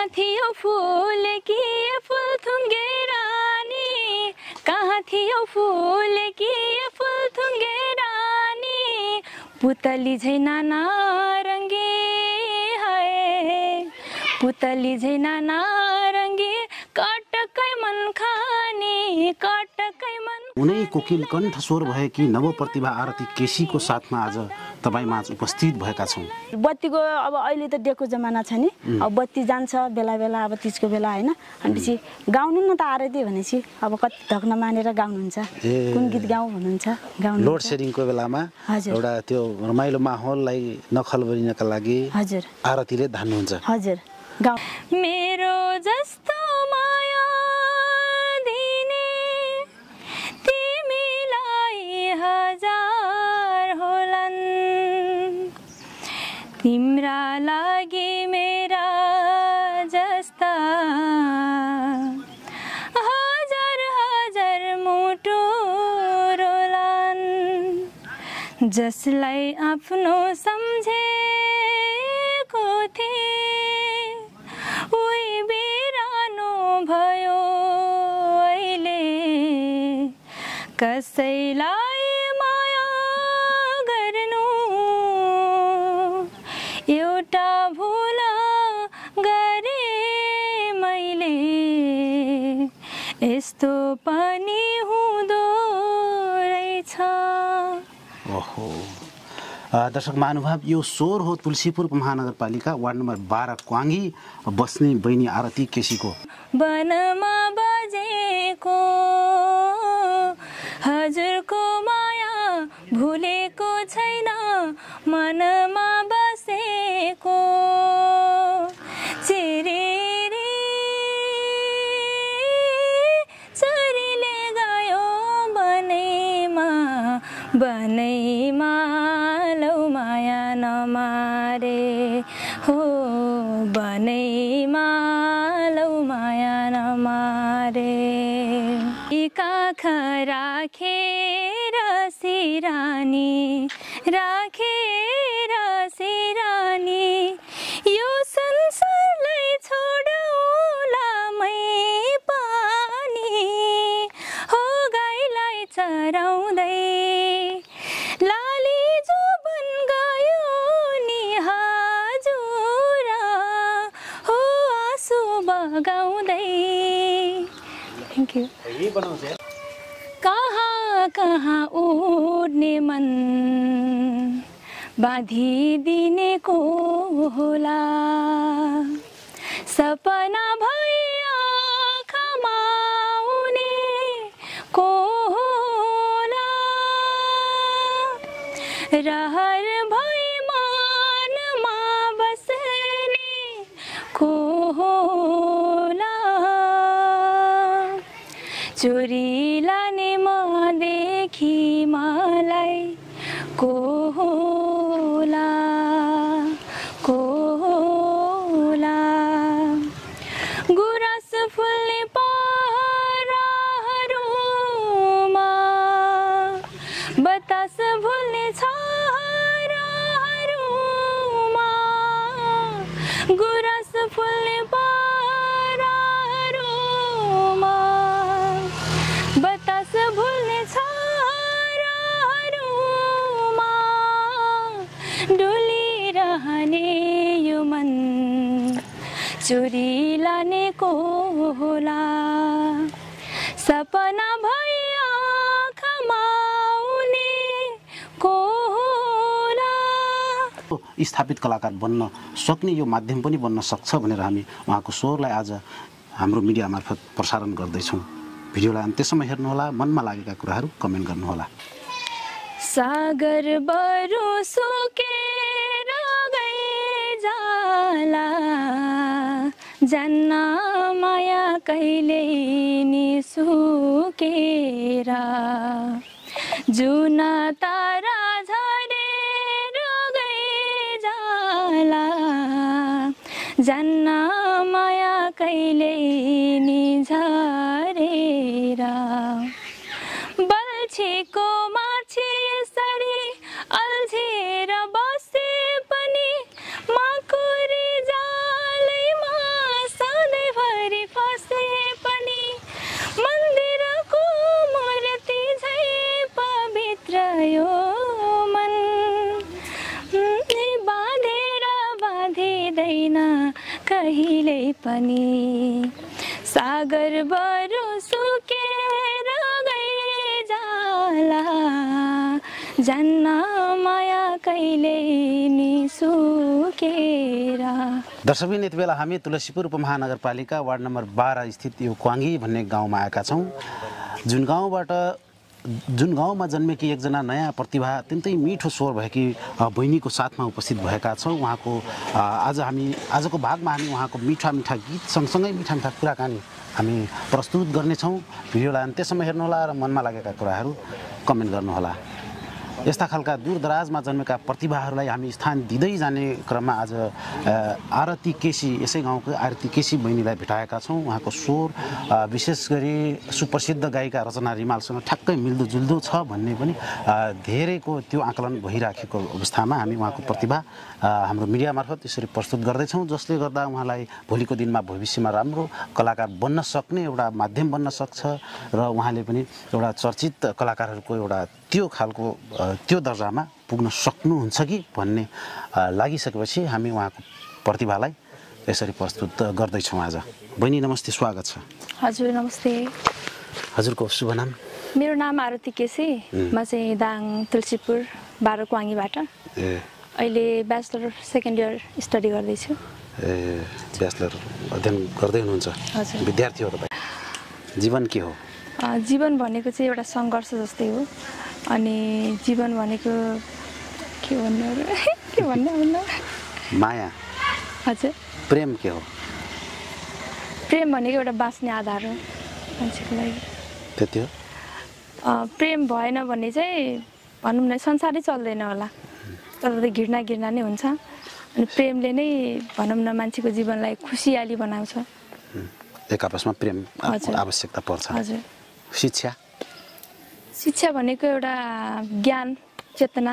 कहाँ थियो फूल कि फुलथुङ्गे रानी, कहाँ थियो फूल कि फुलथुङ्गे रानी, पुतली झै नाना रङ्गी है, पुतली झै नाना रङ्गी, कटकै मन खानी, कटकै मन। उनै कोकिल कण्ठ स्वर भएकी नवप्रतिभा आरती केसीको साथमा आज तपाईँ माझ उपस्थित भएका छौँ। बत्तीको अब अहिले त डेको जमाना छ नि, अब बत्ती जान्छ बेला बेला, अब तीजको बेला होइन, भनेपछि गाउनु न त आरती भनेपछि अब कति धक्न मानेर गाउनुहुन्छ, कुन गीत गाउँ भन्नुहुन्छ गाउनु। लोड सेडिङको बेलामा एउटा त्यो रमाइलो माहौललाई नखलबरिनका लागि हजुर आरतीले धान्नुहुन्छ। हजुर गाउँ। मेरो जस्तो माया दिने तिमीलाई हजार होलान्, तिम्रा लागि मेरा जस्ता हजार हजार मुटु रोलान्, जसलाई आफ्नो सम्झेको थिए उही बिरानो भयो अहिले, कसैलाई माया गर्नु एउटा भुल गरे मैले, यस्तो पनि हुँदो रहेछ। ओहो दर्शक महानुभाव, यो स्वर हो तुलसीपुर महानगरपालिका वार्ड नम्बर 12 क्वाङ्गी बस्ने बहिनी आरती केसीको। वनमा बजेको हजुरको माया भुलेको छैन, मनमा बसेको चिरिरी चरीले गयो बनैमा, बनैमा लौ माया नमारे हो, बनैमा लौ माया नमारे। काख राखेर सिरानी, राखेर सिरानी, यो संसारलाई छोडौला मै पानी, हो गाईलाई चराउँदै लाली जोबन गयो नि हजुर, हो आँसु बगाउँदै। Thank you. कहाँ कहाँ उड्ने मन बाँधिदिने को होला, सपना भई आँखामा आउने को होला, रहर भई मनमा बस्ने को होला, चोरी लाने मदेखि मलाई को होला, को होला, गुराँस फुल्ने पहराहरूमा बतास भुल्ने छहराहरूमा, गुराँस फुल्ने पहराहरूमा बतास भुल्ने छहराहरूमा, डुलिरहने यो मन चोरी लाने को होला, सपना भई आँखामा आउने को होला। स्थापित कलाकार बन्न सक्ने यो माध्यम पनि बन्न सक्छ भनेर हामी उहाँको स्वरलाई आज हाम्रो मिडिया मार्फत प्रसारण गर्दैछौँ। भिडियोलाई अन्त्यसम्म हेर्नुहोला, मनमा लागेका कुराहरू कमेन्ट गर्नुहोला। सागर बरु सुकेर गइजाला, जान्न माया कहिले नि सुकेर, जुन तारा झरेर गइजाला, जान्न माया कहिले नि झरेर, बल्छीको माछी यसरी अल्झेर बसे पनि माकुरी जालैमा कहिले पनि सागर बरु सुकेर गइजाला जान्न माया कहिले नि सुकेर। दर्शकबिन यति बेला हामी तुलसीपुर उपमहानगरपालिका वार्ड नम्बर 12 स्थित यो क्वाङ्गी भन्ने गाउँमा आएका छौँ, जुन गाउँमा जन्मेकी एकजना नयाँ प्रतिभा अत्यन्तै मिठो स्वर भएकी बहिनीको साथमा उपस्थित भएका छौँ। उहाँको आजको भागमा हामी उहाँको मिठा मिठा गीत सँगसँगै मिठा मिठा कुराकानी हामी प्रस्तुत गर्नेछौँ। भिडियोलाई अन्त्यसम्म हेर्नुहोला र मनमा लागेका कुराहरू कमेन्ट गर्नुहोला। यस्ता खालका दूरदराजमा जन्मेका प्रतिभाहरूलाई हामी स्थान दिँदै जाने क्रममा आज आरती केसी, यसै गाउँको आरती केसी बहिनीलाई भेटाएका छौँ। उहाँको स्वर विशेष गरी सुप्रसिद्ध गायिका रचना रिमालसँग ठ्याक्कै मिल्दोजुल्दो छ भन्ने पनि धेरैको त्यो आकलन भइराखेको अवस्थामा हामी उहाँको प्रतिभा हाम्रो मिडिया मार्फत यसरी प्रस्तुत गर्दैछौँ, जसले गर्दा उहाँलाई भोलिको दिनमा भविष्यमा राम्रो कलाकार बन्न सक्ने एउटा माध्यम बन्न सक्छ र उहाँले पनि एउटा चर्चित कलाकारहरूको एउटा त्यो खालको त्यो दर्जामा पुग्न सक्नुहुन्छ कि भन्ने लागिसकेपछि हामी उहाँको प्रतिभालाई यसरी प्रस्तुत गर्दैछौँ। आज बहिनी नमस्ते, स्वागत छ। हजुर नमस्ते। हजुरको शुभ नाम? मेरो नाम आरती केसी, म चाहिँ दाङ तुलसीपुर 12 क्वाङ्गीबाट अहिले ब्याचलर सेकेन्ड इयर स्टडी गर्दैछु। ब्याचलर अध्ययन गर्दै हुनुहुन्छ? हजुर। विद्यार्थी हो तपाईँ? जीवन के हो? जीवन भनेको चाहिँ एउटा सङ्घर्ष जस्तै हो। अनि जीवन भनेको के भन्नु के भन्नु माया। हजुर। प्रेम के हो? प्रेम भनेको एउटा बाँच्ने आधार हो मान्छेको लागि। त्यति हो। प्रेम भएन भने चाहिँ भनौँ न संसारै चल्दैन होला, तर त घृणा नै हुन्छ। अनि प्रेमले नै भनौँ न मान्छेको जीवनलाई खुसियाली बनाउँछ। एक आपसमा प्रेम आवश्यकता पर्छ। हजुर। शिक्षा भनेको एउटा ज्ञान चेतना,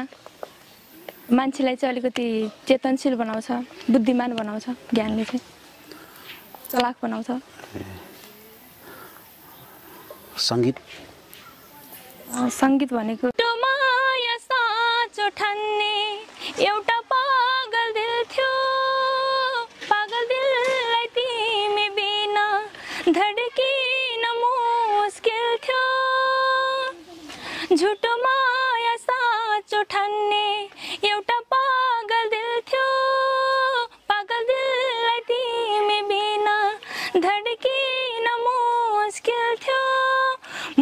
मान्छेलाई चाहिँ अलिकति चेतनशील बनाउँछ, बुद्धिमान बनाउँछ। ज्ञानले चाहिँ चलाक बनाउँछ। सङ्गीत भनेको माया साँचो ठान्ने एउटा पागल दिल थियो, पागल दिललाई तिमी बिना धड्किन मुस्किल थियो। झुटो माया साँचो ठान्ने एउटा पागल दिल थियो, पागल दिललाई तिमी बिना धड्किन मुस्किल थियो।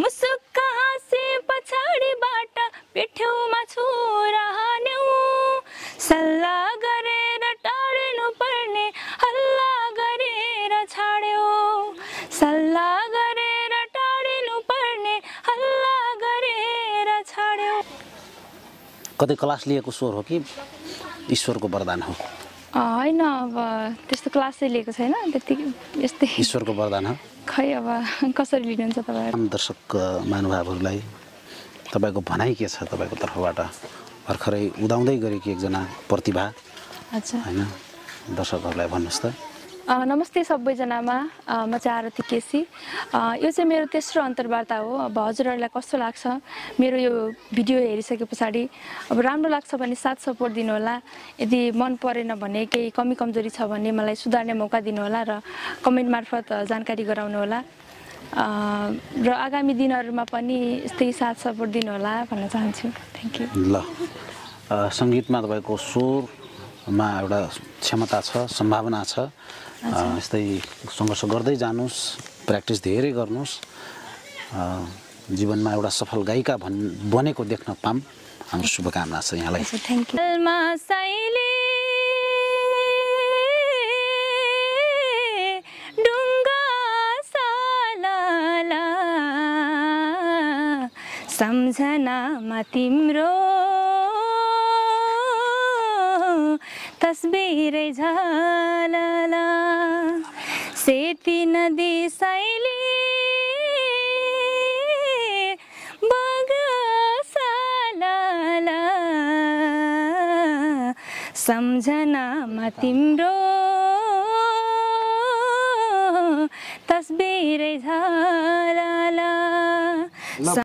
मुसुक्क हाँसे पछाडिबाट पिठ्यौमा छुराहान्यौ, सल्लाह गरेर टाढ्नु पर्ने हल्ला गरेर छाड्यौ, सल्लाह गरेर टाढ्नु पर्ने हल्ला गरेर छाड्यौ। कतै क्लास लिएको स्वर हो कि ईश्वरको वरदान हो? होइन, अब त्यस्तो क्लास चाहिँ लिएको छैन, त्यतिकै यस्तै ईश्वरको वरदान हो। खै अब कसरी लिनुहुन्छ तपाईँ? दर्शक महानुभावहरूलाई तपाईँको भनाइ के छ तपाईँको तर्फबाट? भर्खरै उदाउँदै गरेकी एकजना प्रतिभा होइन, दर्शकहरूलाई भन्नुहोस् त। नमस्ते सबैजनामा, म चाहिँ आरती केसी। यो चाहिँ मेरो तेस्रो अन्तर्वार्ता हो। अब हजुरहरूलाई कस्तो लाग्छ मेरो यो भिडियो हेरिसके पछाडि? अब राम्रो लाग्छ भने साथ सपोर्ट दिनुहोला। यदि मन परेन भने, केही कमी कमजोरी छ भने मलाई सुधार्ने मौका दिनुहोला र कमेन्ट मार्फत जानकारी गराउनुहोला। र आगामी दिनहरूमा पनि यस्तै साथ सपोर्ट दिनुहोला भन्न चाहन्छु। Thank you. ल, सङ्गीतमा तपाईँको स्वरमा एउटा क्षमता छ, सम्भावना छ। यस्तै सङ्घर्ष गर्दै जानुहोस्, प्र्याक्टिस धेरै गर्नुहोस्, जीवनमा एउटा सफल गायिका बनेको देख्न पाऊँ, हाम्रो शुभकामना छ यहाँलाई। Thank you. सम्झनामा तिम्रो तस्बिरै झलला, सेती नदी सैली बगसला, सम्झनामा तिम्रो तस्बिरै झलला।